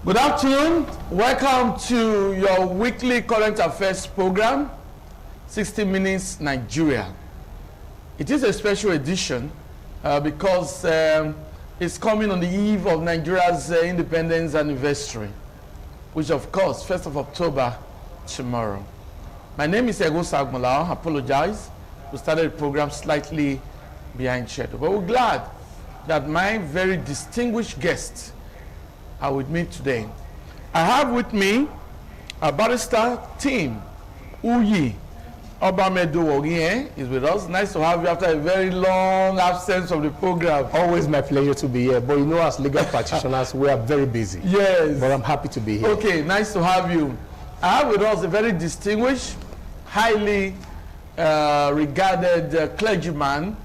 Good afternoon. Welcome to your weekly current affairs program, 60 Minutes Nigeria. It is a special edition because it's coming on the eve of Nigeria's independence anniversary, which of course, 1st of October, tomorrow. My name is Ego Sagmala. I apologize. We started the program slightly behind schedule, but we're glad that my very distinguished guests are with me today. I have with me a barrister team. Uyi Obamedo is with us. Nice to have you after a very long absence from the program. Always my pleasure to be here, but you know, as legal practitioners, we are very busy. Yes. But I'm happy to be here. Okay, nice to have you. I have with us a very distinguished, highly regarded clergyman,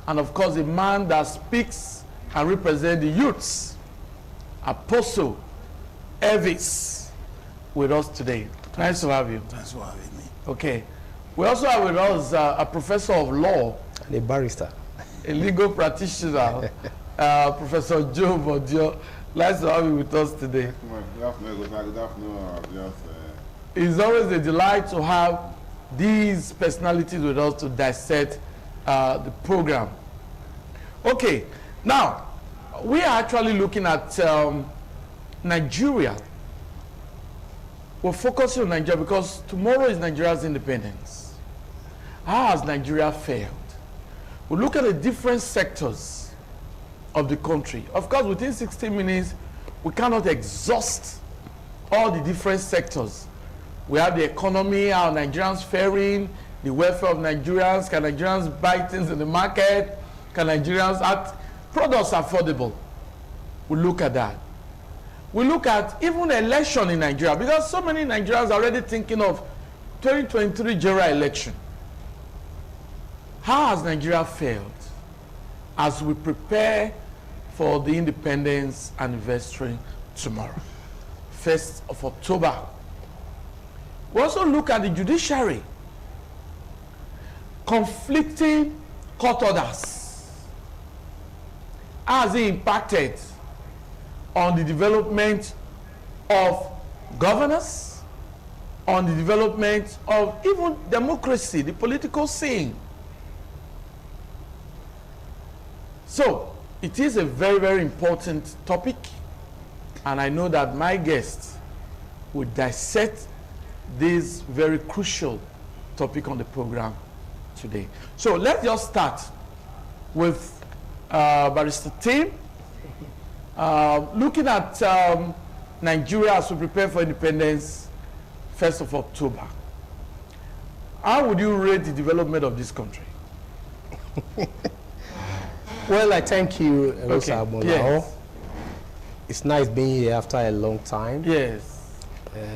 and of course a man that speaks and represents the youths. Apostle Elvis with us today. Nice to have you. Thanks for having me. Okay. We also have with us a professor of law. And a barrister. A legal practitioner, Professor Joe Bodio. Nice to have you with us today. Good afternoon. It's always a delight to have these personalities with us to dissect the program. Okay. Now, we are actually looking at Nigeria. We're focusing on Nigeria because tomorrow is Nigeria's independence. How has Nigeria failed? We look at the different sectors of the country. Of course, within 60 minutes, we cannot exhaust all the different sectors. We have the economy, how Nigerians faring, the welfare of Nigerians, can Nigerians buy things in the market, can Nigerians act products affordable. We look at that. We look at even election in Nigeria because so many Nigerians are already thinking of 2023 general election. How has Nigeria failed as we prepare for the independence anniversary tomorrow, 1st of October? We also look at the judiciary, conflicting court orders. How has it impacted on the development of governance, on the development of even democracy, the political scene? So, it is a very, very important topic, and I know that my guests will dissect this very crucial topic on the program today. So, let's just start with barrister team, looking at Nigeria as we prepare for independence, 1st of October. How would you rate the development of this country? Well, I thank you, Okay. Yes. It's nice being here after a long time. Yes.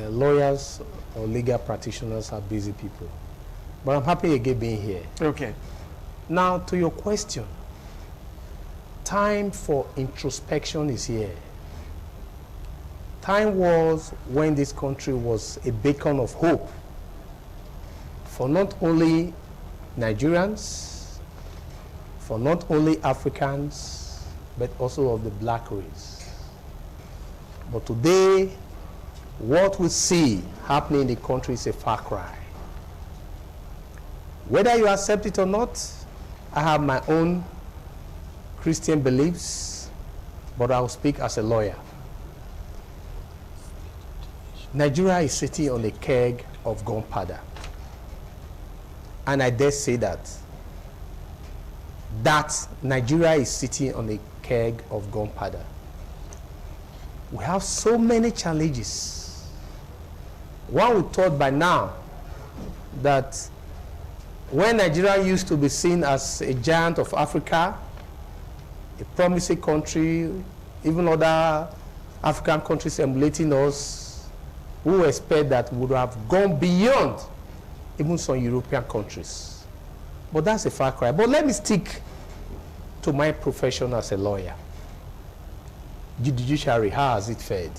Lawyers or legal practitioners are busy people. But I'm happy again being here. Okay. Now, to your question. Time for introspection is here. Time was when this country was a beacon of hope for not only Nigerians, for not only Africans, but also of the black race. But today, what we see happening in the country is a far cry. Whether you accept it or not, I have my own Christian beliefs, but I'll speak as a lawyer. Nigeria is sitting on a keg of gunpowder. And I dare say that Nigeria is sitting on a keg of gunpowder. We have so many challenges. One would thought by now that when Nigeria used to be seen as a giant of Africa, a promising country, even other African countries emulating us, who expect that would have gone beyond even some European countries. But that's a far cry. But let me stick to my profession as a lawyer. The judiciary, how has it fared?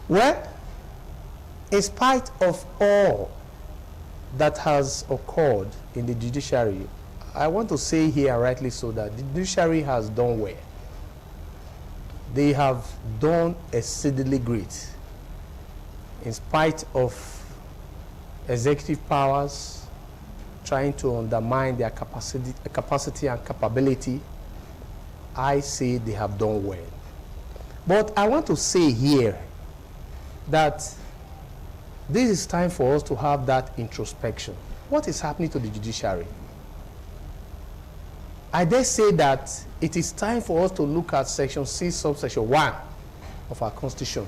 Well, in spite of all that has occurred in the judiciary, I want to say here rightly so that the judiciary has done well. they have done exceedingly great in spite of executive powers trying to undermine their capacity and capability. I say they have done well. But I want to say here that this is time for us to have that introspection. What is happening to the judiciary? I dare say that it is time for us to look at Section 6, subsection 1 of our Constitution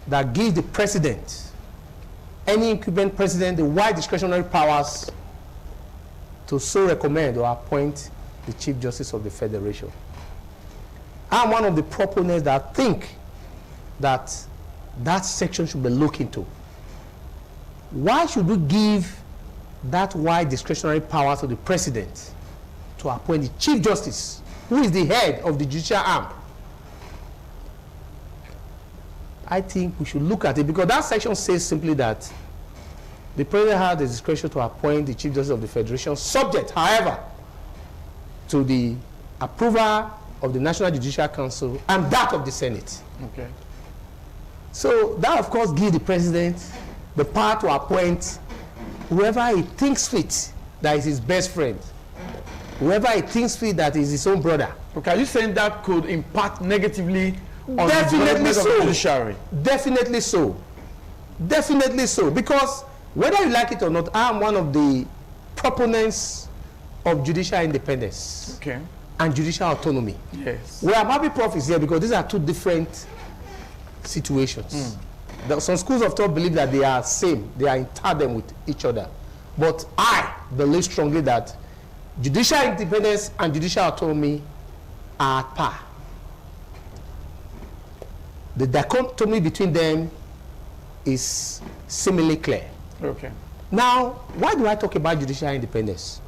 that gives the president, any incumbent president, the wide discretionary powers to so recommend or appoint the Chief Justice of the Federation. I'm one of the proponents that think that that section should be looked into. Why should we give that wide discretionary power to the president to appoint the Chief Justice, who is the head of the judicial arm? I think we should look at it, because that section says simply that the president has the discretion to appoint the Chief Justice of the Federation, subject, however, to the approval of the National Judicial Council and that of the Senate. Okay. So that, of course, gives the president the power to appoint whoever he thinks fit that is his best friend, whoever he thinks fit that is his own brother. Okay, are you saying that could impact negatively on Definitely the so. of the judiciary? Definitely so. Definitely so. Because whether you like it or not, I am one of the proponents of judicial independence, okay, and judicial autonomy. Yes. Well, I'm happy Prof is here because these are two different situations. Some schools of thought believe that they are same, they are in tandem with each other. But I believe strongly that judicial independence and judicial autonomy are at par. The dichotomy between them is seemingly clear. Okay. Now, why do I talk about judicial independence?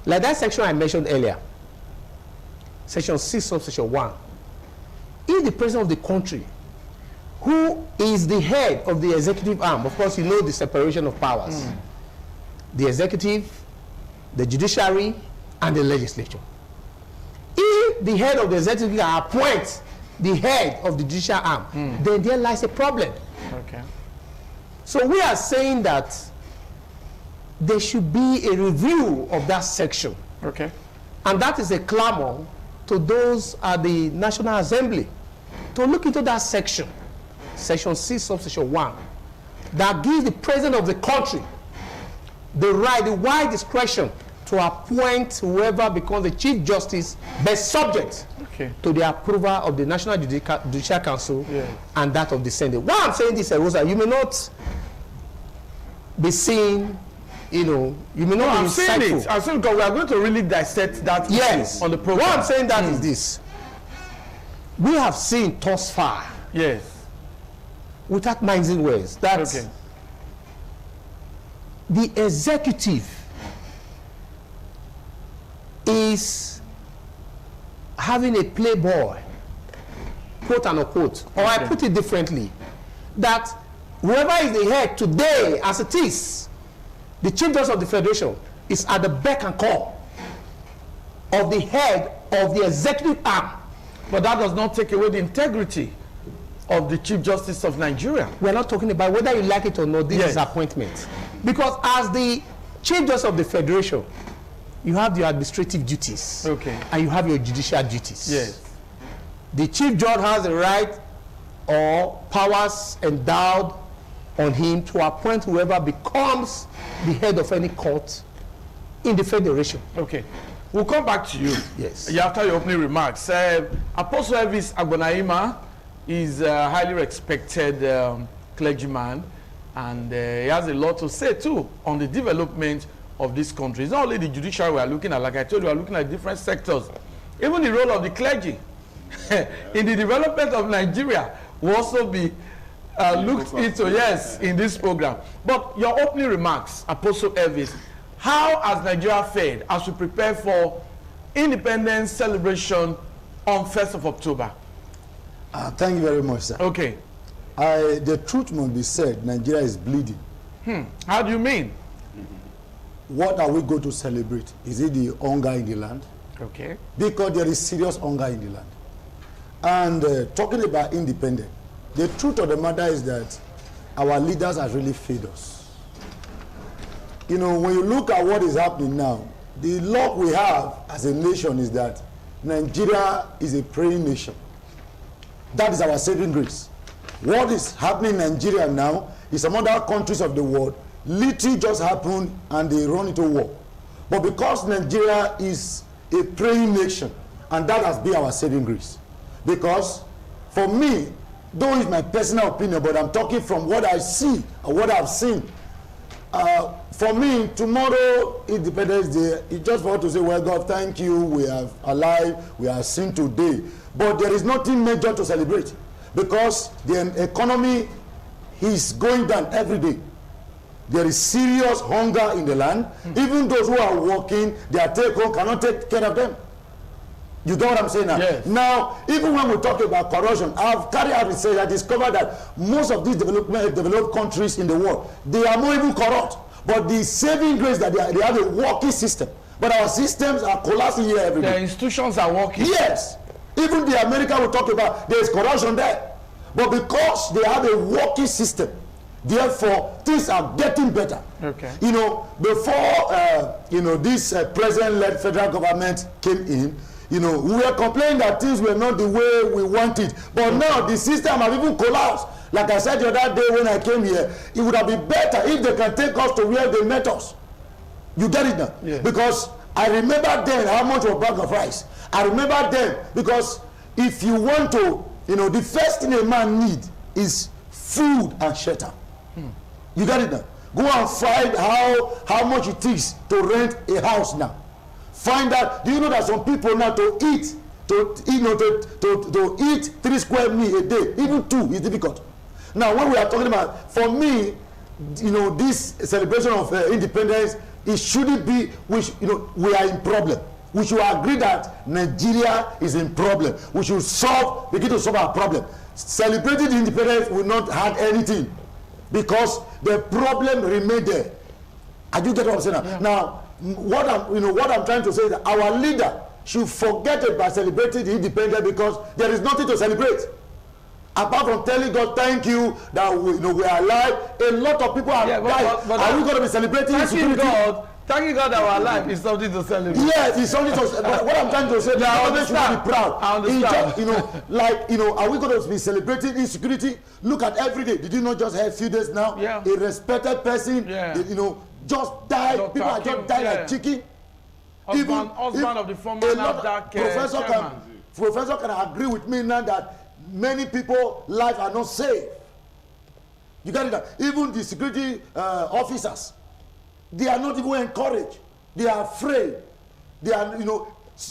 Like that section I mentioned earlier, Section 6 of Section 1. If the president of the country, who is the head of the executive arm, of course you know the separation of powers, the executive, the judiciary, and the legislature. If the head of the executive appoints the head of the judicial arm, then there lies a problem. Okay. So we are saying that there should be a review of that section. Okay. And that is a clamor to those at the National Assembly to look into that section, Section 6, subsection 1, that gives the president of the country the right, the wide discretion to appoint whoever becomes the Chief Justice, but subject to the approval of the National Judicial Council and that of the Senate. Why I'm saying this, Rosa, you may not be seen, you know, you may not be insightful. I'm saying because we are going to really dissect that on the program. What I'm saying that is this. We have seen thus far, without minding words, that the executive is having a playboy, quote unquote, or I put it differently, that whoever is the head today, as it is, the Chief Justice of the Federation is at the beck and call of the head of the executive arm. But that does not take away the integrity of the Chief Justice of Nigeria. We're not talking about whether you like it or not, this is appointment. Because as the Chief Justice of the Federation, you have your administrative duties, and you have your judicial duties. The Chief Judge has the right or powers endowed on him to appoint whoever becomes the head of any court in the Federation. We'll come back to you. After your opening remarks. Apostle Elvis Agbonaima is a highly respected clergyman, and he has a lot to say too on the development of this country. It's not only the judiciary we are looking at, like I told you, we are looking at different sectors. Even the role of the clergy in the development of Nigeria will also be looked into, in this program. But your opening remarks, Apostle Elvis, how has Nigeria fared as we prepare for independence celebration on 1st of October? Thank you very much, sir. The truth must be said, Nigeria is bleeding. How do you mean? What are we going to celebrate? Is it the hunger in the land? Because there is serious hunger in the land. And talking about independence, the truth of the matter is that our leaders have really failed us. You know, when you look at what is happening now, the luck we have as a nation is that Nigeria is a praying nation. That is our saving grace. What is happening in Nigeria now is some other countries of the world literally just happened and they run into war. But because Nigeria is a praying nation, and that has been our saving grace. Because for me, though it's my personal opinion, but I'm talking from what I see or what I've seen. For me, tomorrow, Independence Day, it's just for us to say, well, God, thank you, we are alive, we are seen today. But there is nothing major to celebrate because the economy is going down every day. There is serious hunger in the land. Even those who are working, their take-home cannot take care of them. You get what I'm saying now? Yes. Now, even when we talk about corruption, I've carried out research. I discovered that most of these developed countries in the world, they are not even corrupt. But the saving grace that they have a working system. But our systems are collapsing here every day. The institutions are working. Yes. Even the America we talk about, there is corruption there. But because they have a working system, therefore, things are getting better. Okay. You know, before this president-led federal government came in, you know, we were complaining that things were not the way we wanted. But now the system has even collapsed. Like I said the other day when I came here, it would have been better if they can take us to where they met us. You get it now? Yeah. Because I remember then how much was a bag of rice. I remember then because if you want to, you know, the first thing a man needs is food and shelter. You get it now? Go and find how much it is to rent a house now. Find out. Do you know that some people now to eat 3 square meals a day, even 2 is difficult. Now, when we are talking about, for me, you know, this celebration of independence, it shouldn't be. We are in problem. We should agree that Nigeria is in problem. We should begin to solve our problem. Celebrating the independence will not add anything because the problem remains there. I do get what I'm saying now. Yeah. Now, what I'm trying to say is that our leader should forget about celebrating the independence because there is nothing to celebrate. Apart from telling God, thank you, that we are alive. A lot of people have died. Are we going to be celebrating thanking God that we're alive is something to celebrate. Yes, it's something to celebrate. What I'm trying to say, the government should be proud. I understand. Are we going to be celebrating insecurity? Look at every day. Did you not just have a few days now? Yeah. A respected person, just died. Dr. People are just dying like chicken. Husband of the former NAFDAC chairman. Professor can agree with me now that many people lives are not safe. You get it? Even the security officers, they are not even encouraged. They are afraid. They are,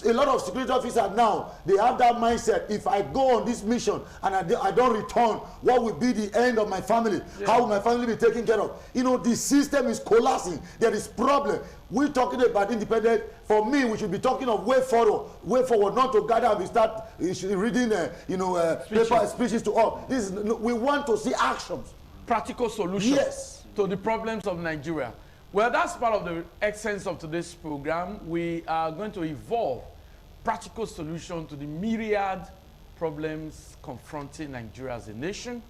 a lot of security officers now, they have that mindset. If I go on this mission and I don't return, what will be the end of my family? Yeah. How will my family be taken care of? The system is collapsing. There is problem. We're talking about independence. For me, we should be talking of way forward. Way forward, not to gather and we start reading, speeches to all. We want to see actions. Practical solutions. Yes. To the problems of Nigeria. Well, that's part of the essence of today's program. We are going to evolve practical solutions to the myriad problems confronting Nigeria as a nation.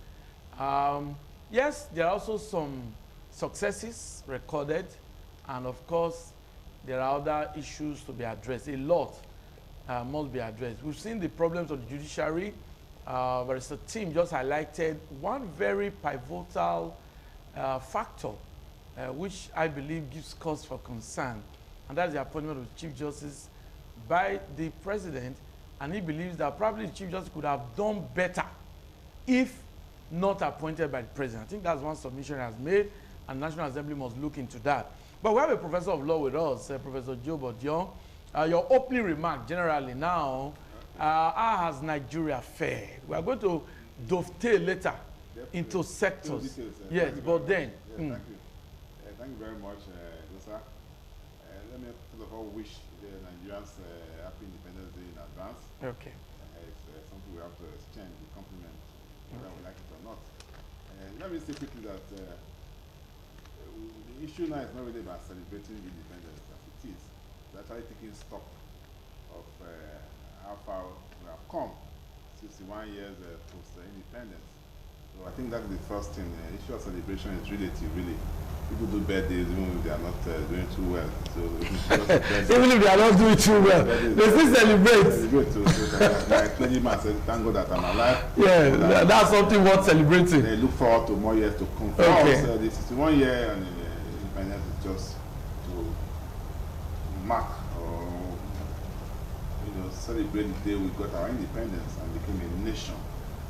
Yes, there are also some successes recorded, and of course, there are other issues to be addressed. A lot must be addressed. We've seen the problems of the judiciary. There is a team just highlighted one very pivotal factor which I believe gives cause for concern, and that's the appointment of the Chief Justice by the President, and he believes that probably the Chief Justice could have done better if not appointed by the President. I think that's one submission he has made, and National Assembly must look into that. But we have a professor of law with us, Professor Joe Bodion. Your opening remark generally now, how has Nigeria fared? We are going to dovetail later into sectors. Yes, but then. Thank you. Thank you very much, Dosa. Let me first of all wish the Nigerians happy Independence Day in advance. Okay. It's something we have to exchange with compliments, whether we like it or not. Let me say quickly that the issue now is not really about celebrating independence as it is. It's actually taking stock of how far we have come 61 years post-independence. So I think that's the first thing. Issue of celebration is relative, really. People do birthdays even if they are not doing too well. So even if they are not doing too well, they still celebrate. So like clergyman said, thank God that I'm alive. Yeah, that's something worth celebrating. They look forward to more years to come. Okay. So the 61 year and independence is just to mark or celebrate the day we got our independence and became a nation.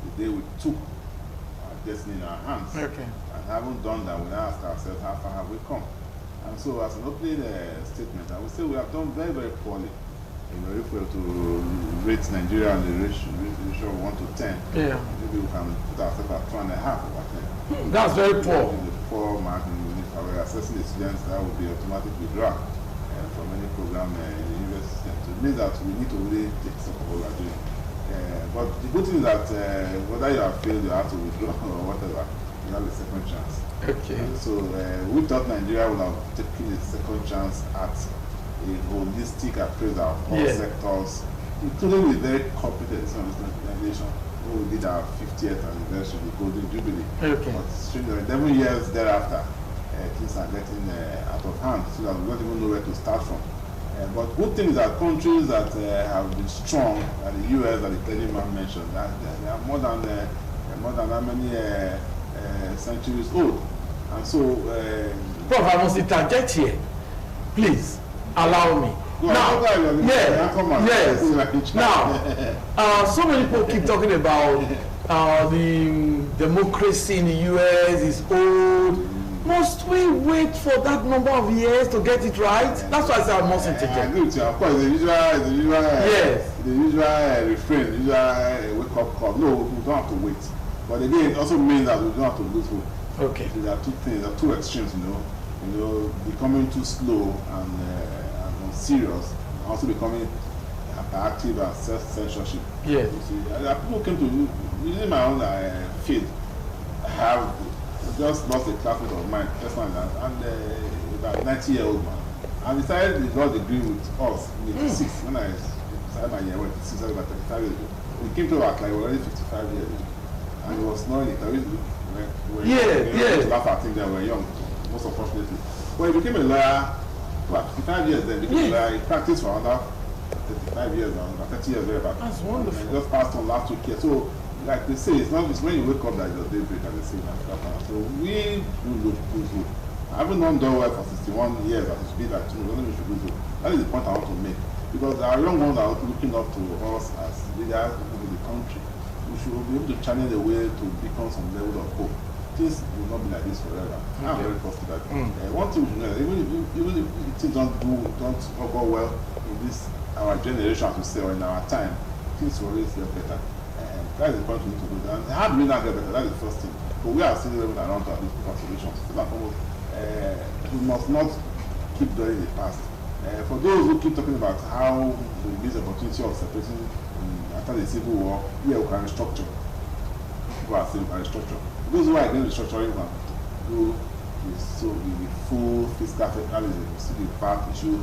The day we took our destiny in our hands. Okay. And having done that, we now ask ourselves, how far have we come? And so, as an opening statement, I would say we have done very, very poorly. If we were to rate Nigeria on the ratio of 1 to 10, maybe we can put ourselves at 2.5 over 10. That's very poor. The poor mark, if I were assessing the students, that would be automatic withdrawal from any program in the university system. So it means that we need to really take stock of what we are doing. But the good thing is that whether you have failed, you have to withdraw or whatever, you have a second chance. Okay. So we thought Nigeria would have taken a second chance at a holistic appraisal of all sectors, including the very competent organization. We did our 50th anniversary, the Golden Jubilee. Okay. But 11 years thereafter, things are getting out of hand, so that we don't even know where to start from. But good thing is that countries that have been strong, like the US that the clergyman mentioned, that they are more than how many centuries old. And so, Prof, I must interject here. Please allow me. Now, so many people keep talking about the democracy in the US is old. Must we wait for that number of years to get it right? That's why I say I must interject. I agree with you. Of course, the usual refrain, the usual wake-up call. No, we don't have to wait. But again, it also means that we don't have to lose hope. Okay. So there are two things, there are two extremes, becoming too slow and unserious, and also becoming hyperactive and self-censorship. Yes. People came to, using my own field, I have just lost a classmate of mine, personally, and about 90-year-old man. And decided he got a degree with us in 86, when I started my year, 86, about 35 years ago. We came to our client, we were already 55 years old. And he was knowing it. We laugh at things that were young, most unfortunately. Well, he became a lawyer, 55 years then, became a lawyer. He practiced for another 35 years, about 30 years thereabout. That's wonderful. And he just passed on last week here. So, like they say, it's not just when you wake up that your daybreak, as they say in Africa. So we do lose hope. I haven't done well for 61 years as it's been like 2 years. We should lose hope. That is the point I want to make. Because our young ones are looking up to us as leaders in the country. We should be able to channel the way to become some level of hope. Things will not be like this forever. Okay. I'm very positive. One thing we should know, even if things don't go well in this our generation, as we say, or in our time, things will always get better. That is the point we need to do. And how do we not get better? That is the first thing. But we are still living around to these solutions. We must not keep dwelling in the past. For those who keep talking about how we miss the opportunity of separating after the Civil War, we can restructure. People are saying we can restructure. Those who are against restructuring can do the full fiscal federalism. You see the VAT issue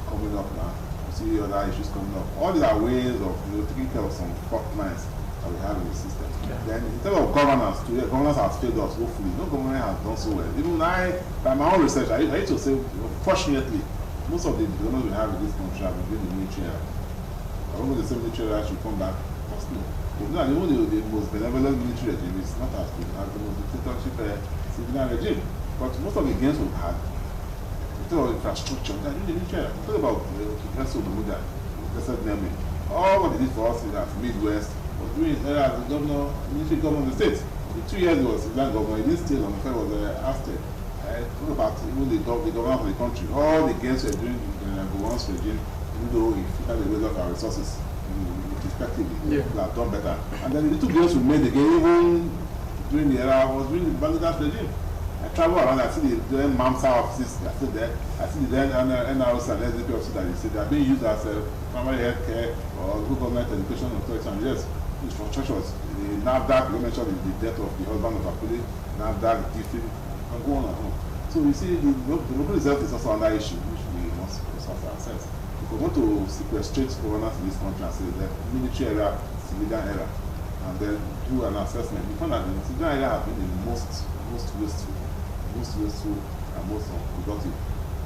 coming up now. You see other issues coming up. All these are ways of taking care of some fault lines that we have in the system. Yeah. Then in terms of governance, governance has failed us, hopefully. No government has done so well. Even by my own research, I used to say, fortunately, most of the governments we have in this country have been in the military era. I don't know the same military era should come back. Of course, no. Even the most benevolent military regime is not as good as the most dictatorship civilian regime. But most of the gains we've had, in terms of infrastructure, they're in the military era. Talk about Professor Omoda, Professor Nemi. All what they did for us in the Midwest was during his era as the military governor of the state. The 2 years he was civilian governor, he didn't stay on the fair, was ousted. Talk about even the governor of the country. All the gains were doing in the Gowon's regime, even though he had a waste of our resources, respectively, people have done better. And then the little gains we made again, even during the era, was during the Bangladesh regime. I travel around, I see the MAMSA offices, they are still there. I see the NROs and SDP offices that they are being used as primary health care or good government education authority. And yes, infrastructures, the NAFDAC, we mentioned the death of the husband of Akuli, NAFDAC, DFID, and go on and on. So you see, the local reserve is also another issue which we must solve ourselves. If we want to sequestrate governance in this country and say the military era, civilian era, and then do an assessment, we found that the institutional area have been the most wasteful and most unproductive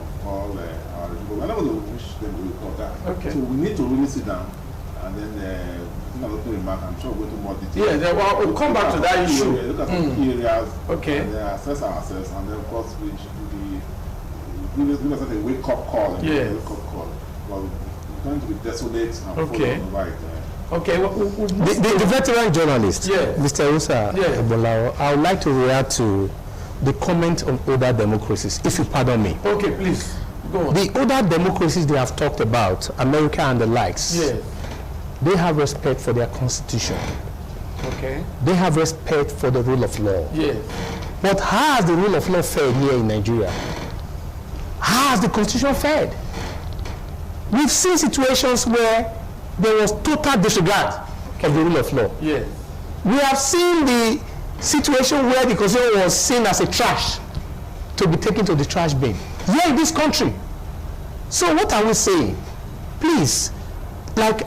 of all our people. We're not going to wish them to report that. Okay. So we need to really sit down and then remark. I'm sure we'll go to more detail. Yeah, well, we'll come back to that issue. Look at some key areas. Okay. And then assess ourselves, and then of course we should give us a wake-up call. Yes. Wake-up call. Well, we're going to be desolate and Okay. full of right. Okay. The veteran journalist, Yes. Mr. Usa Yes. Ebolawo, I would like to react to the comment on older democracies, if you pardon me. Okay, please go on. The older democracies they have talked about, America and the likes, Yes. they have respect for their constitution. Okay. They have respect for the rule of law. Yes. But how has the rule of law fared here in Nigeria? How has the constitution fared? We've seen situations where there was total disregard of the rule of law. Yes. We have seen the situation where the constitution was seen as a trash to be taken to the trash bin here in this country. So what are we saying? Please, like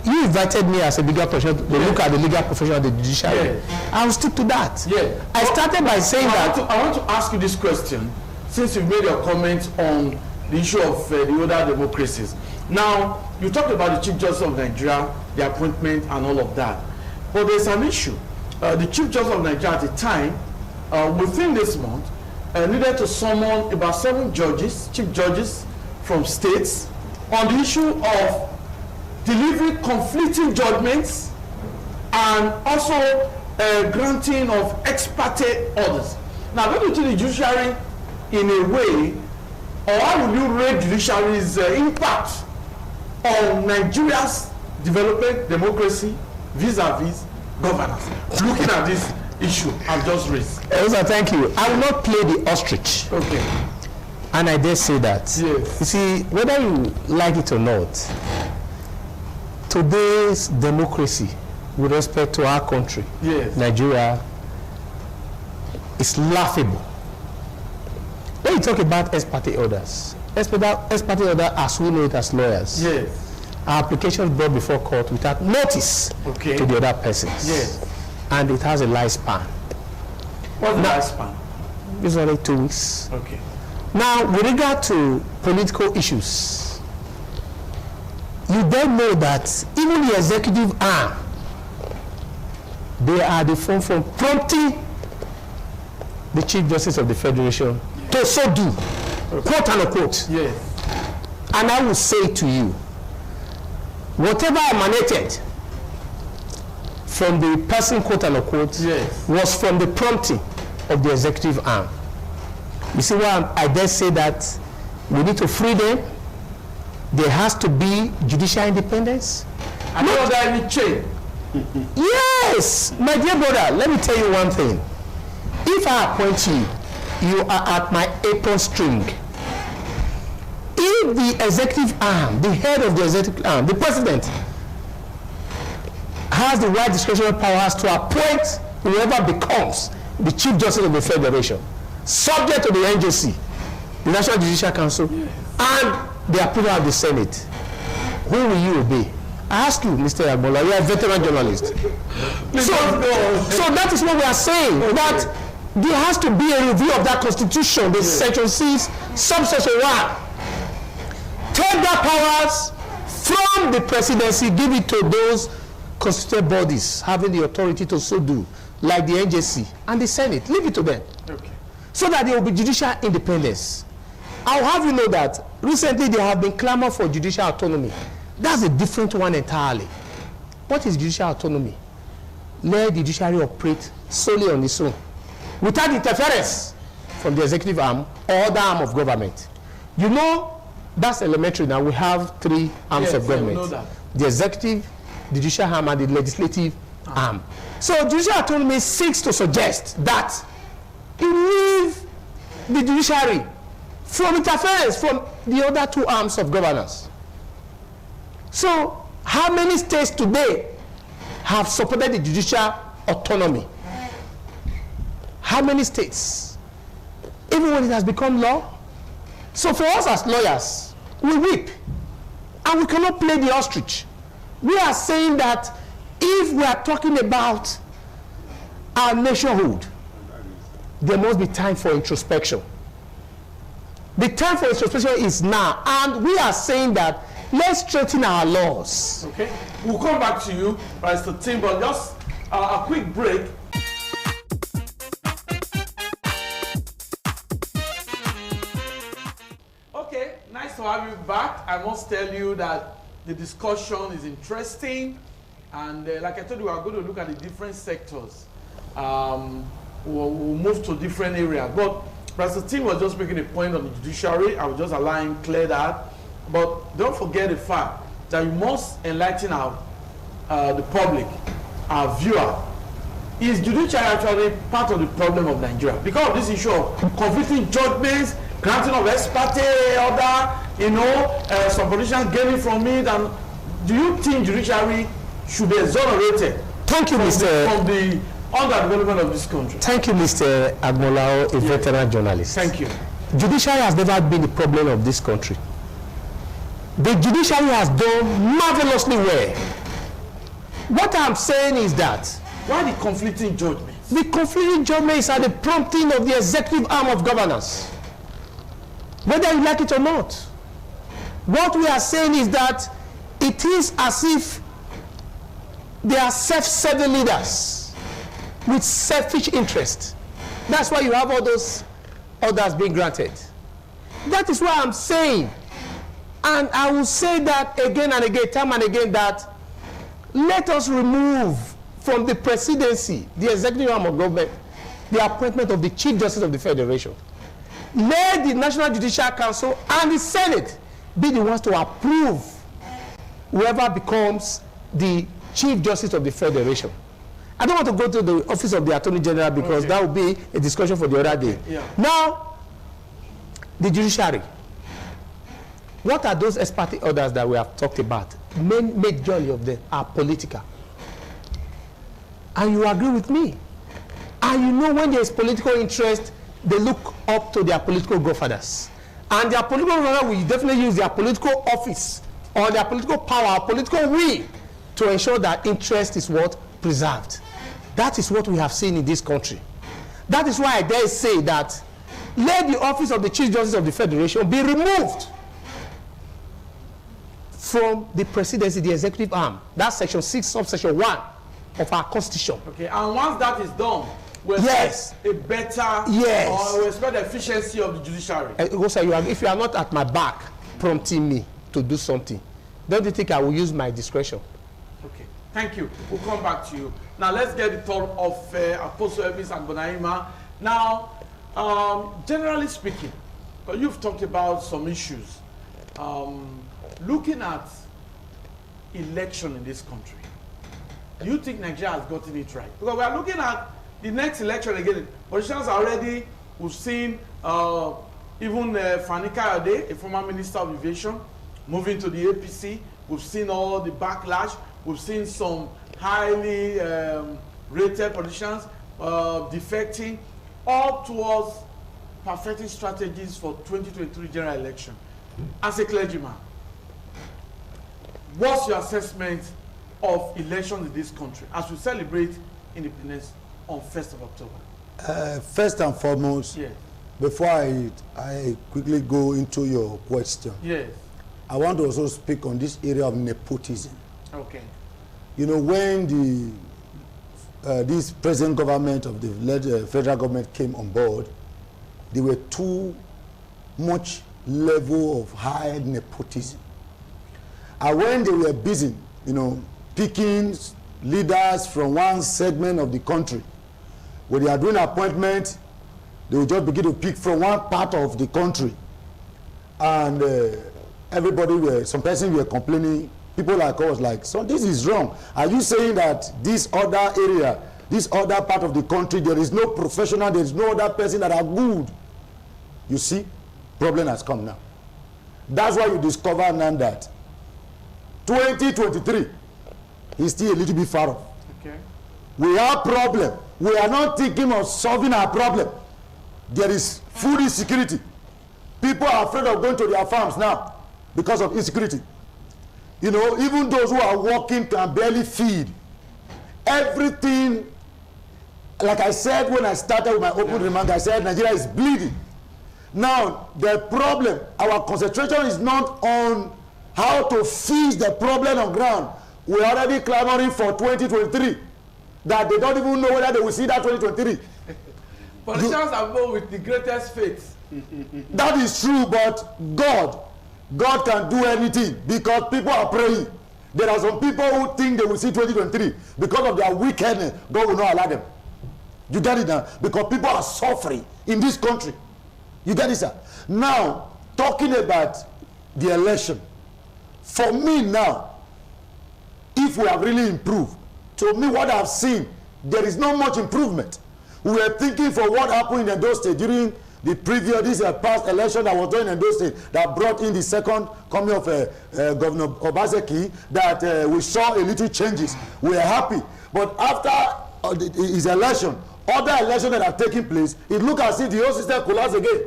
you invited me as a legal professional to look at the legal profession of the judiciary. Yes. I will stick to that. Yeah. I started by saying that. I want to ask you this question, since you've made your comment on the issue of the older democracies. Now, you talked about the Chief Justice of Nigeria, the appointment and all of that. But there's an issue. The Chief Justice of Nigeria at the time, within this month, needed to summon about 7 judges, chief judges from states, on the issue of delivering conflicting judgments and also granting of ex parte orders. Now, going to the judiciary in a way, or how will you rate judiciary's impact on Nigeria's development, democracy, vis-a-vis governance? Looking at this issue I've just raised. Elsa, thank you. I will not play the ostrich. Okay. And I dare say that. Yes. You see, whether you like it or not, today's democracy, with respect to our country, Yes. Nigeria, is laughable. When you talk about ex parte orders, ex parte order, as we know it as lawyers, Yes. our applications brought before court without notice Okay. to the other persons. Yes. And it has a lifespan. What's the Now- lifespan? It's only 2 weeks. Okay. Now, with regard to political issues, you then know that even the executive arm, they are the form from prompting the Chief Justice of the Federation to so do, quote unquote. Yes. And I will say to you, whatever emanated from the person, quote unquote, Yes. was from the prompting of the executive arm. You see why I dare say that we need to free them. There has to be judicial independence. I know that any chain. Yes, my dear brother, let me tell you one thing. If I appoint you, you are at my apron string. If the executive arm, the head of the executive arm, the president, has the right discretionary powers to appoint whoever becomes the Chief Justice of the Federation, subject to the NJC, the National Judicial Council, and the approval of the Senate, who will you obey? I ask you, Mr. Agbola, you are a veteran journalist. So that is what we are saying, that there has to be a review of that constitution, the Section 6, subsection 1. Take that powers from the presidency, give it to those constituted bodies having the authority to so do, like the NJC and the Senate. Leave it to them. Okay. So that there will be judicial independence. I'll have you know that recently there have been clamor for judicial autonomy. That's a different one entirely. What is judicial autonomy? Let the judiciary operate solely on its own, without interference from the executive arm or other arm of government. You know, that's elementary. Now we have 3 arms of government. Know that. The executive, the judicial arm, and the legislative arm. So judicial autonomy seeks to suggest that you leave the judiciary from interference from the other 2 arms of governance. So how many states today have supported the judicial autonomy? How many states? Even when it has become law? So for us as lawyers, we weep. And we cannot play the ostrich. We are saying that if we are talking about our nationhood, there must be time for introspection. The time for introspection is now, and we are saying that let's strengthen our laws. Okay, we'll come back to you, Mr. Tim, but just a quick break. Okay, nice to have you back. I must tell you that the discussion is interesting, and like I told you, we are going to look at the different sectors. We'll move to different areas, but Mr. Tim was just making a point on the judiciary. I will just allow him clear that. But don't forget the fact that you must enlighten the public, our viewer. Is judiciary actually part of the problem of Nigeria? Because of this issue of conflicting judgments, granting of ex parte order, some politicians gaining from it, and do you think judiciary should be exonerated? Thank you, from the underdevelopment of this country? Thank you, Mr. Agbolao, a veteran journalist. Thank you. Judiciary has never been the problem of this country. The judiciary has done marvelously well. What I'm saying is that why the conflicting judgments? The conflicting judgments are the prompting of the executive arm of governance, whether you like it or not. What we are saying is that it is as if they are self-serving leaders with selfish interest. That's why you have all those orders being granted. That is why I'm saying, and I will say that again and again, time and again, that let us remove from the presidency, the executive arm of government, the appointment of the Chief Justice of the Federation. Let the National Judicial Council and the Senate be the ones to approve whoever becomes the Chief Justice of the Federation. I don't want to go to the office of the Attorney General because that will be a discussion for the other day. Yeah. Now, the judiciary. What are those ex parte orders that we have talked about? Majority of them are political. And you agree with me. And you know when there is political interest, they look up to their political godfathers. And their political godfathers will definitely use their political office or their political power or political will to ensure that interest is what? Preserved. That is what we have seen in this country. That is why I dare say that let the office of the Chief Justice of the Federation be removed from the presidency, the executive arm. That's section 6, subsection 1 of our constitution. Okay, and once that is done, we expect a better, or we expect the efficiency of the judiciary. If you are not at my back prompting me to do something, don't you think I will use my discretion? Okay, thank you. We'll come back to you. Now let's get the thought of Apostle Elvis Agbonaima. Now, generally speaking, you've talked about some issues. Looking at election in this country, do you think Nigeria has gotten it right? Because we are looking at the next election again. Politicians already, we've seen even Fani Kayode, a former Minister of Aviation, moving to the APC. We've seen all the backlash. We've seen some highly rated politicians defecting, all towards perfecting strategies for 2023 general election. As a clergyman, what's your assessment of elections in this country as we celebrate independence on 1st of October? First and foremost, yes. Before I quickly go into your question, yes, I want to also speak on this area of nepotism. Okay. You know, when this present government of the federal government came on board, there were too much level of high nepotism. And when they were busy, picking leaders from one segment of the country, when they are doing appointment, they will just begin to pick from one part of the country. And some persons were complaining, people like us, like, so this is wrong. Are you saying that this other area, this other part of the country, there is no professional, there is no other person that are good? You see, problem has come now. That's why you discover now that 2023 is still a little bit far off. Okay. We have problem. We are not thinking of solving our problem. There is food insecurity. People are afraid of going to their farms now because of insecurity. Even those who are working can barely feed. everything, like I said when I started with my open remark, I said Nigeria is bleeding. Now, the problem, our concentration is not on how to fix the problem on ground. We're already clamoring for 2023, that they don't even know whether they will see that 2023. Politicians are born with the greatest faith. That is true, but God can do anything because people are praying. There are some people who think they will see 2023 because of their wickedness. God will not allow them. You get it now? Because people are suffering in this country. You get it, sir? Now, talking about the election, for me now, if we have really improved, to me what I've seen, there is not much improvement. We were thinking for what happened in Edo State during the previous, past election that was done in Edo State that brought in the second coming of Governor Obaseki, that we saw a little changes. We are happy. But after his election, other elections that have taken place, it looked as if the whole system collapsed again.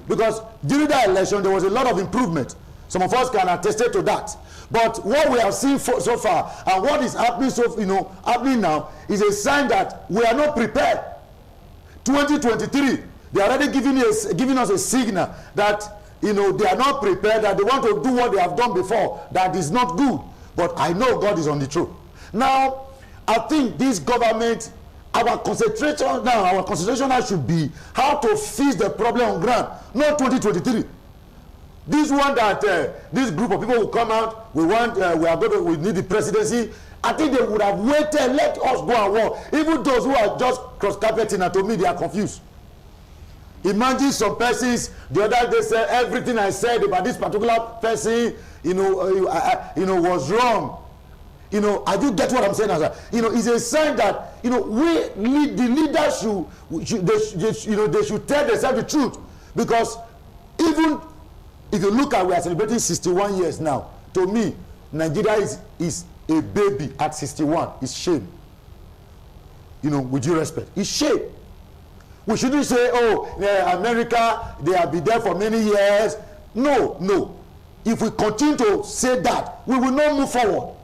Because during that election, there was a lot of improvement. Some of us can attest to that. But what we have seen so far, and what is happening happening now, is a sign that we are not prepared. 2023, they are already giving us a signal that they are not prepared, that they want to do what they have done before. That is not good. But I know God is on the truth. Now, I think this government, our concentration now should be how to fix the problem on ground, not 2023. This one that this group of people will come out, we need the presidency. I think they would have waited, let us go and war. Even those who are just cross-carpeting, and to me they are confused. Imagine some persons the other day said everything I said about this particular person, was wrong. I do get what I'm saying. It's a sign that the leaders they should tell themselves the truth, because even if you look at, we are celebrating 61 years now. To me, Nigeria is a baby at 61. It's shame. With due respect, it's shame. We shouldn't say, America, they have been there for many years. No. If we continue to say that, we will not move forward.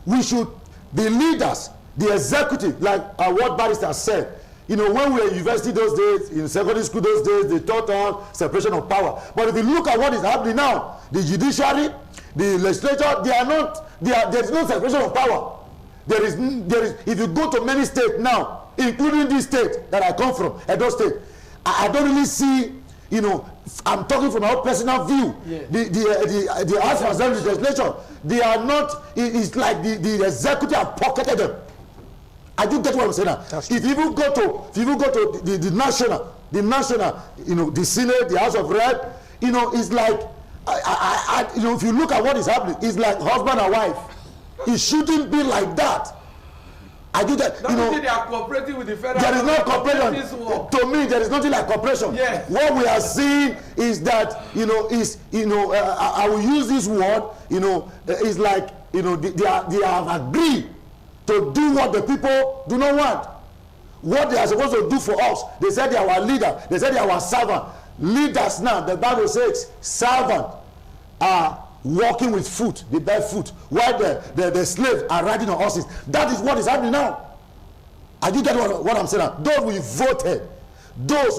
We should, the leaders, the executive, like what Barrister said, when we were in university those days, in secondary school those days, they taught us separation of power. But if you look at what is happening now, the judiciary, the legislature, there is no separation of power. There is, if you go to many states now, including this state that I come from, Edo State, I don't really see, I'm talking from my own personal view. Yeah. The House of Assembly legislation, they are not, it's like the executive have pocketed them. I do get what I'm saying now. If you even go to the national, the Senate, the House of Rep, it's like, if you look at what is happening, it's like husband and wife. It shouldn't be like that. I do that. They are cooperating with the federal. There is no cooperation. To me, there is nothing like cooperation. Yes. What we are seeing is that I will use this word. It's like they have agreed to do what the people do not want. What they are supposed to do for us. They said they are our leader. They said they are our servant. Leaders now, the Bible says, servant are walking with foot, they bear foot, while the slaves are riding on horses. That is what is happening now. I do get what I'm saying now. Those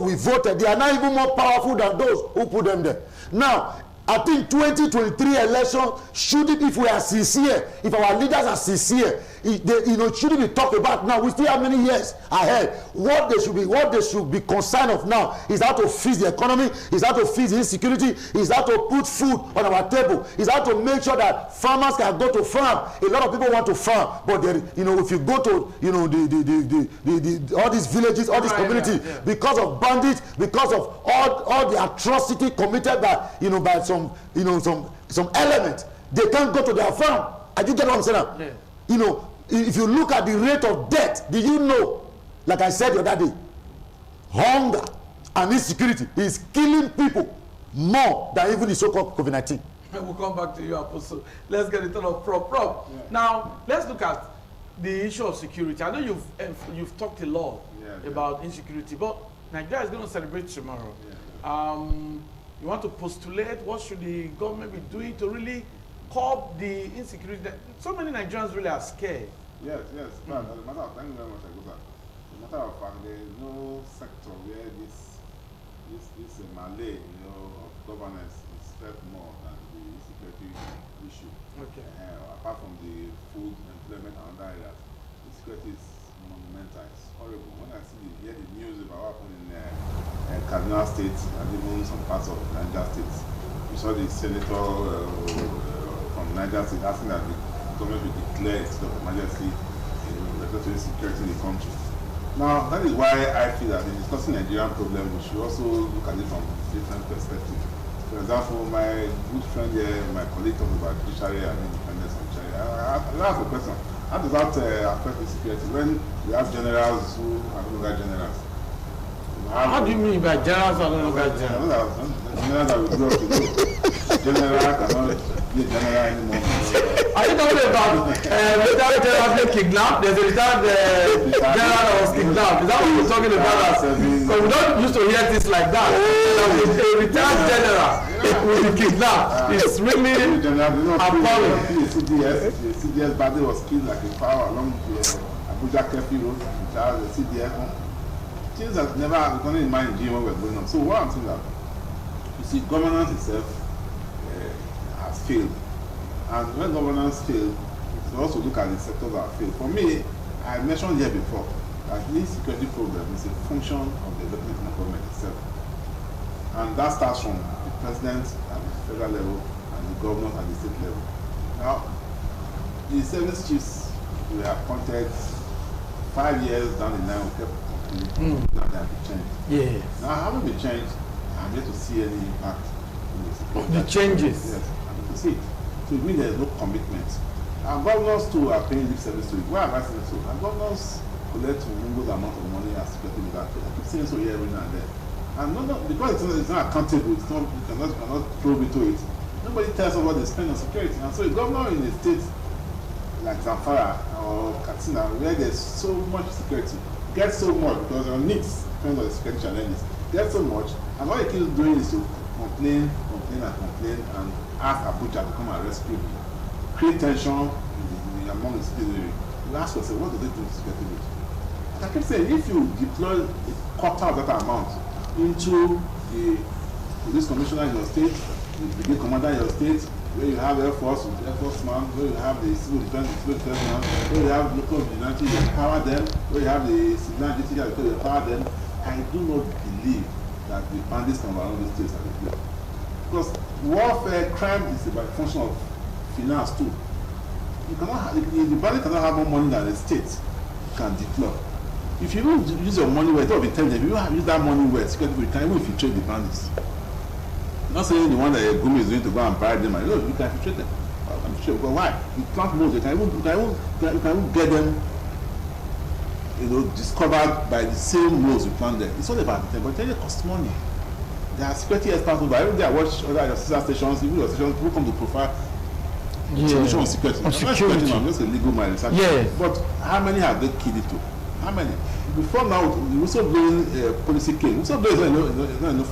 we voted, they are not even more powerful than those who put them there. Now, I think 2023 election, if we are sincere, if our leaders are sincere, shouldn't be talked about now. We still have many years ahead. What they should be concerned of now is how to fix the economy, is how to fix the insecurity, is how to put food on our table, is how to make sure that farmers can go to farm. A lot of people want to farm, but if you go to all these villages, all these communities, because of bandits, because of all the atrocity committed by some element, they can't go to their farm. I do get what I'm saying now. Yeah. If you look at the rate of death, do you know, like I said the other day, hunger and insecurity is killing people more than even the so-called COVID-19. We'll come back to you, Apostle. Let's get into the prop. Yeah. Now, let's look at the issue of security. I know you've talked a lot about insecurity, but Nigeria is going to celebrate tomorrow. Yeah. You want to postulate what should the government be doing to really curb the insecurity? So many Nigerians really are scared Yes. But as a matter of, thank you very much, Agusa. As a matter of fact, there is no sector where this Malay, of governance is felt more than the security issue. Okay. Apart from the food, employment, and other areas, the security is monumental. It's horrible. When I hear the news about what happened in Kaduna State and even some parts of Niger State, we saw the senator from Niger State asking that the government will declare a state of emergency in relation to security in the country. Now, that is why I feel that in discussing Nigerian problem, we should also look at it from different perspectives. For example, my good friend here, my colleague talked about judiciary and independence of judiciary. I ask a question. How does that affect the security when we have generals who are no longer generals? How do you mean by generals are no longer generals? Generals that we grew up with. General cannot be a general anymore. Are you talking about retired general being kidnapped? There's a retired general that was kidnapped. Is that what you're talking about? Because we don't used to hear things like that. A retired general will be kidnapped. It's really appalling. The CDS body was killed like a fowl along the Abuja Kefi Road, the CDS. Things that never happened in mind when we're going on. So what I'm saying that, you see, governance itself has failed. And when governance fails, you can also look at the sectors that failed. For me, I mentioned here before that this security program is a function of the development of government itself. And that starts from the president at the federal level and the governor at the state level. Now, the service chiefs we have appointed 5 years down the line, we kept that they have to change. Yes. Now, having been changed, I'm yet to see any impact in the security. The changes. Yes, I'm yet to see it. So it means there is no commitment. And governors too are paying lip service to it. Why am I saying so? And governors collect humongous amount of money as security without pay. I keep saying so here every now and then. And because it's not accountable, you cannot probe into it. Nobody tells us what they spend on security. And so a governor in a state like Zamfara or Katsina, where there's so much security, gets so much because your needs depend on the security challenges, gets so much, and all he keeps doing is to complain and ask Abuja to come and rescue him, create tension among the citizenry. You ask yourself, what do they do to security with? And I keep saying, if you deploy a quarter of that amount into the police commissioner in your state, the brigade commander in your state, where you have Air Force man, where you have the civil defense man, where you have local vigilante, you empower them, where you have the civilian GTR, you empower them, I do not believe that the bandits can around these states are the place. Because warfare, crime is about a function of finance too. You cannot the bandit cannot have more money than the state can deploy. If you don't use your money well, it will be tempting. If you don't use that money well, security will can even infiltrate the bandits. Not saying the one that Gumi is going to go and buy them, you can infiltrate them. Because why? You plant modes, you can even get them discovered by the same modes you plant them. It's all about them, but it costs money. There are security experts over every day. I watch other sister stations, even your stations, who come to profile solution on security. I'm just a legal my research. Yeah. But how many have they killed it to? How many? Before now, the whistleblowing policy came. Whistleblowing is not enough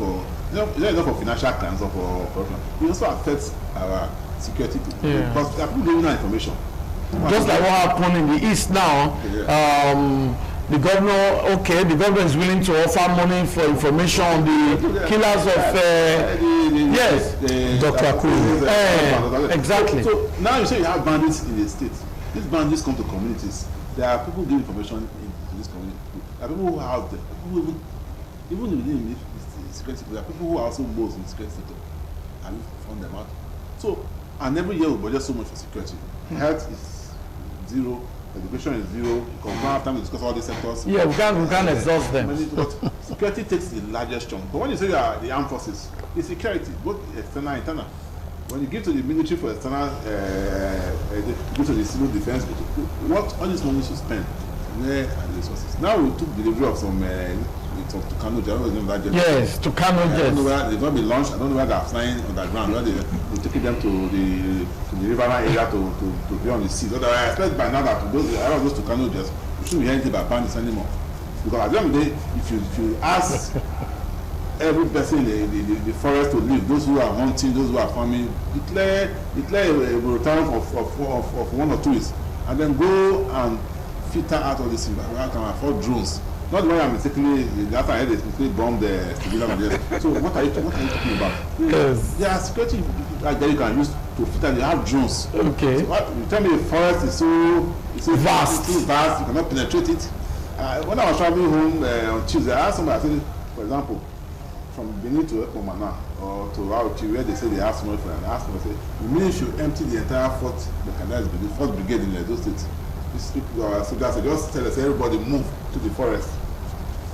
for financial crimes or for corruption. It also affects our security too. Yeah. Because there are people giving no information. Just like what happened in the East now. The governor is willing to offer money for information on the killers of Dr. Akuru. Exactly. So now you say you have bandits in the state. These bandits come to communities. There are people giving information in this community. There are people who house them. People even within the security, there are people who are also both in the security sector. And we found them out. So, and every year we budget so much for security. Health is zero. Education is zero. You can have time to discuss all these sectors. Yeah, we can't exhaust them. But security takes the largest chunk. But when you say you are the armed forces, it's security, both external and internal. When you give to the military for external, go to the civil defense, what all this money should spend, where are the resources? Now we took delivery of some Tucano jet. I don't know that jet. Yes, Tucano jet. I don't know where they've not been launched. I don't know where they're flying on the ground. Where they're taking them to the riverine area to be on the sea. So I expect by now that those Tucano jets, we shouldn't be hearing anything about bandits anymore. Because at the end of the day, if you ask every person in the forest to live, those who are hunting, those who are farming, declare a return of 1 or 2 weeks. and then go and filter out all these things. I can afford drones. Not the one I'm mistakenly, after I had it, mistakenly bombed the civilian address. So what are you talking about? Yes. There are security like that you can use to filter. You have drones. Okay. So you tell me the forest is so Vast. you cannot penetrate it. When I was traveling home on Tuesday, I asked somebody, I said, for example, from Benin to Omana or to Auchi, where they say they have small for, and I asked them, I said, you mean you should empty the entire mechanized brigade in Edo State? These people, so that's just tell us everybody move to the forest.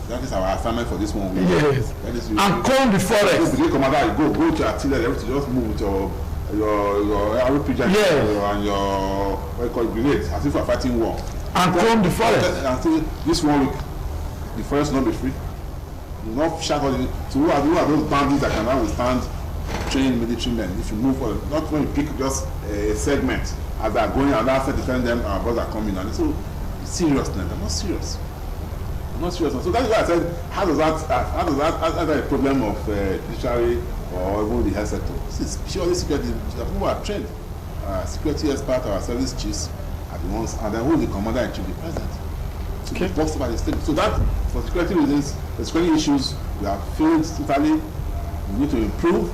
That is our assignment for this one week. Yes. That is And comb the forest. The commander, you go to artillery, everything, just move with your RPG and your what you call it, grenades, as if you are fighting war. And comb the forest. Until this 1 week, the forest will not be free. You will not shout all the. So who are those bandits that can now withstand trained military men? If you move forward, not when you pick just a segment as they are going and after defend them, our brothers are coming and so seriousness. They're not serious. Not serious. So that's why I said, how does that a problem of judiciary or even the health sector? This is purely security. The people are trained. Security experts, our service chiefs are the ones, and then who is the commander in chief, the president. So okay. Boxed by the state. So that, for security reasons, the security issues we have failed totally. We need to improve.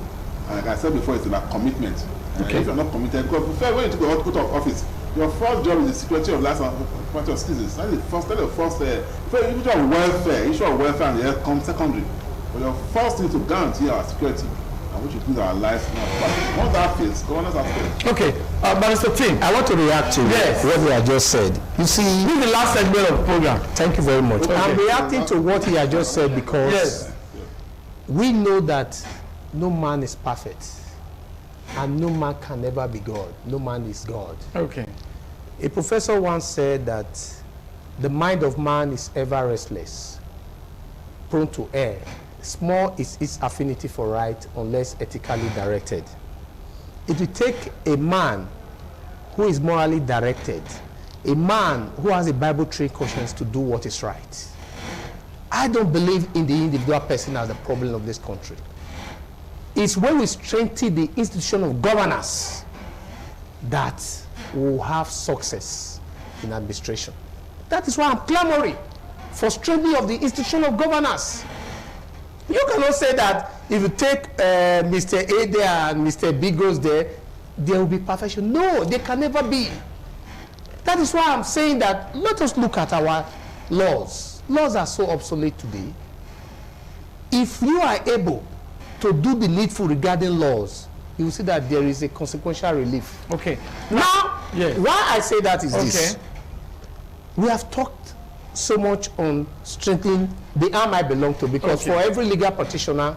And like I said before, it's about commitment. Okay. If you're not committed, because when you took the output of office, your first job is the security of life and property of citizens. That's the first issue of welfare and the health comes secondary. But your first thing to guarantee our security and which includes our life now. Once that fails, governance has failed. Okay, Mr. Tim, I want to react to what he had just said. You see, this is the last segment of the program. Thank you very much. Okay. I'm reacting to what he had just said because we know that no man is perfect. And no man can ever be God. No man is God. Okay. A professor once said that the mind of man is ever restless, prone to err. Small is its affinity for right unless ethically directed. It will take a man who is morally directed, a man who has a Bible-trained conscience to do what is right. I don't believe in the individual person as the problem of this country. It's when we strengthen the institution of governance that we'll have success in administration. That is why I'm clamoring for strengthening of the institution of governance. You cannot say that if you take Mr. A there and Mr. B goes there will be perfection. No, they can never be. That is why I'm saying that let us look at our laws. Laws are so obsolete today. If you are able to do the needful regarding laws, you will see that there is a consequential relief. Okay. Now, why I say that is this. We have talked so much on strengthening the arm I belong to, because for every legal practitioner,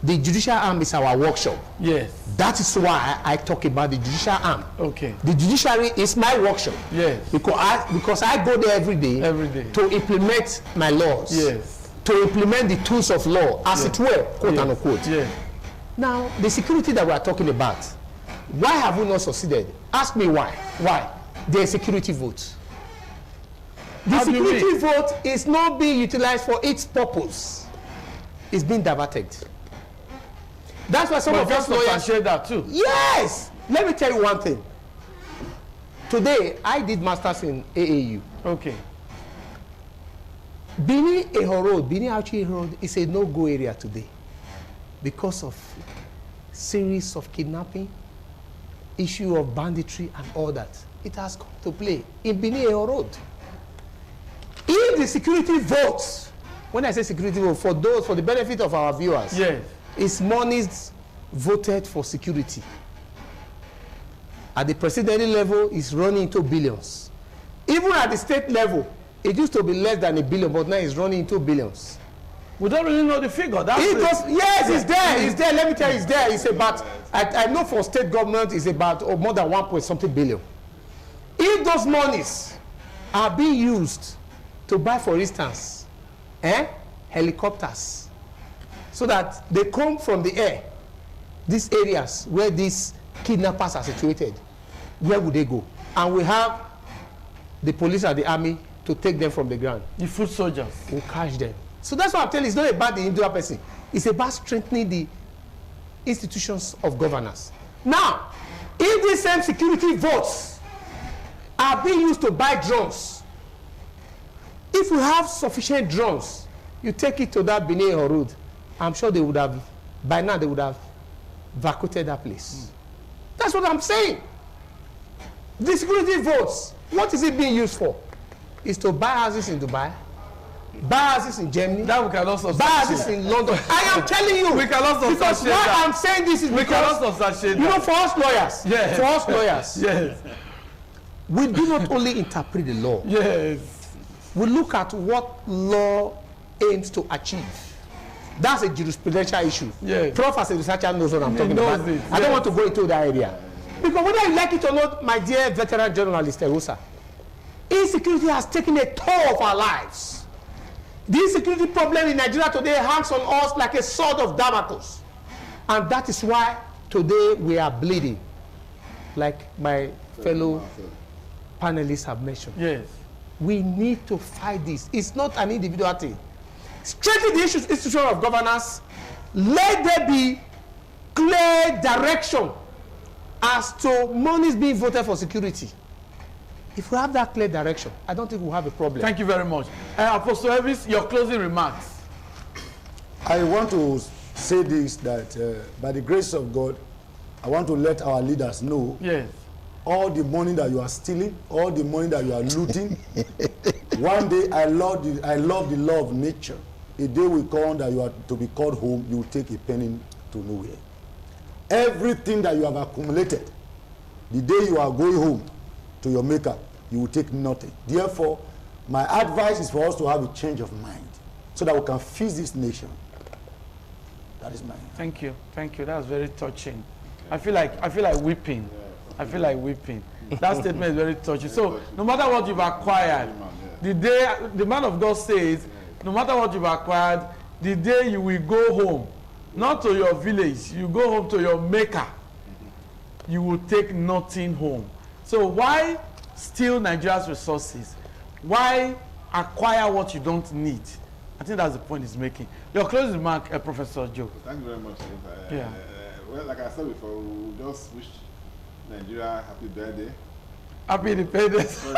the judicial arm is our workshop. Yes. That is why I talk about the judicial arm. Okay. The judiciary is my workshop. Yes. Because I go there every day to implement my laws. Yes. To implement the tools of law, as it were, quote unquote. Yeah. Now, the security that we are talking about, why have we not succeeded? Ask me why. Why? There is security vote. The security vote is not being utilized for its purpose. It's being diverted. That's why some of us lawyers share that too. Yes. Let me tell you one thing. Today, I did masters in AAU. Okay. Benin Auchi Road is a no-go area today because of series of kidnapping, issue of banditry and all that. It has come to play in Benin Road. If the security votes, when I say security vote, for the benefit of our viewers, it's monies voted for security. At the presidential level, it's running into billions. Even at the state level, it used to be less than $1 billion, but now it's running into billions. We don't really know the figure. It's there. It's there. Let me tell you, it's there. It's about, I know for state government, it's about more than 1.something billion. If those monies are being used to buy, for instance, helicopters, so that they come from the air, these areas where these kidnappers are situated, where would they go? And we have the police and the army to take them from the ground. The foot soldiers will catch them. So that's what I'm telling you. It's not about the individual person. It's about strengthening the institutions of governance. Now, if these same security votes are being used to buy drones. If we have sufficient drones, you take it to that Benin road, I'm sure they would have, by now they would have vacated that place. That's what I'm saying. The security votes, what is it being used for? Is to buy houses in Dubai, buy houses in Germany, That we cannot substantiate. buy houses in London. I am telling you. We cannot because substantiate why that. I'm saying this is We because, cannot substantiate you know, that. for us lawyers, Yes. for us lawyers, Yes. we do not only interpret the law, Yes. we look at what law aims to achieve. That's a jurisprudential issue. Yes. Prof as a researcher knows what I'm He talking knows about. it, I don't yes. want to go into that area. Because whether you like it or not, my dear veteran journalist Erosa, insecurity has taken a toll of our lives. The insecurity problem in Nigeria today hangs on us like a sword of Damocles. And that is why today we are bleeding, like my fellow panelists have mentioned. Yes. We need to fight this. It's not an individual thing. Strengthen the institution of governance. Let there be clear direction as to monies being voted for security. If we have that clear direction, I don't think we'll have a problem. Thank you very much. Apostle Elvis, your closing remarks. I want to say this, that by the grace of God, I want to let our leaders know Yes. all the money that you are stealing, all the money that you are looting. One day, I love the law of nature. A day will come that you are to be called home, you will take a penny to nowhere. Everything that you have accumulated, the day you are going home to your maker, you will take nothing. Therefore, my advice is for us to have a change of mind so that we can fix this nation. That is mine. Thank you. Thank you. That's very touching. I feel like weeping. I feel like weeping. That statement is very touching. So no matter what you've acquired, the day the man of God says, no matter what you've acquired, the day you will go home, not to your village, you go home to your maker, you will take nothing home. So why steal Nigeria's resources? Why acquire what you don't need? I think that's the point he's making. Your closing remark, Professor Joe. Thank you very much. Yeah. Well, like I said before, we just wish Nigeria happy birthday. Happy Independence. Sorry,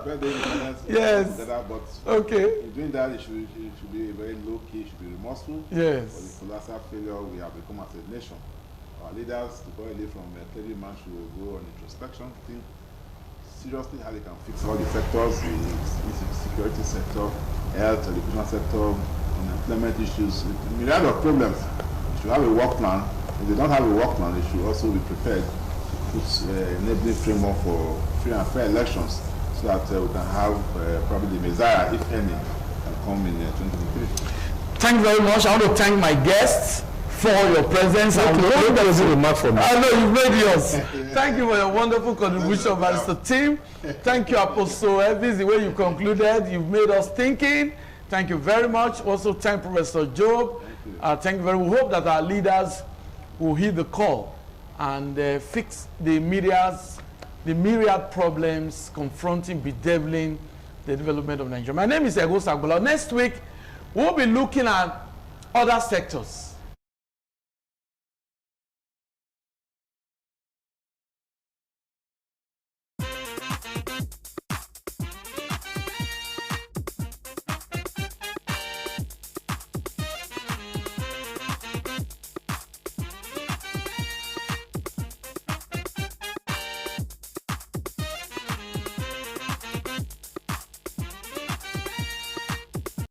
birthday independence. Yes. But Okay. in doing that, it should be very low key, it should be remorseful. Yes. For the colossal failure we have become as a nation. Our leaders, to go away from clearly man, should go on introspection, think seriously how they can fix all the sectors, the security sector, health, education sector, unemployment issues, a myriad of problems. They should have a work plan. If they don't have a work plan, they should also be prepared to put enabling framework for free and fair elections so that we can have probably the Messiah, if any, can come in 2023. Thank you very much. I want to thank my guests for your presence. That was a remark from me. I know you've made yours. Thank you for your wonderful contribution, Barrister Tim. Thank you, Apostle Elvis, the way you concluded. You've made us thinking. Thank you very much. Also, thank Professor Job. Thank you very much. We hope that our leaders will heed the call and fix the myriad problems confronting, bedeviling the development of Nigeria. My name is Ego Sagbola. Next week, we'll be looking at other sectors.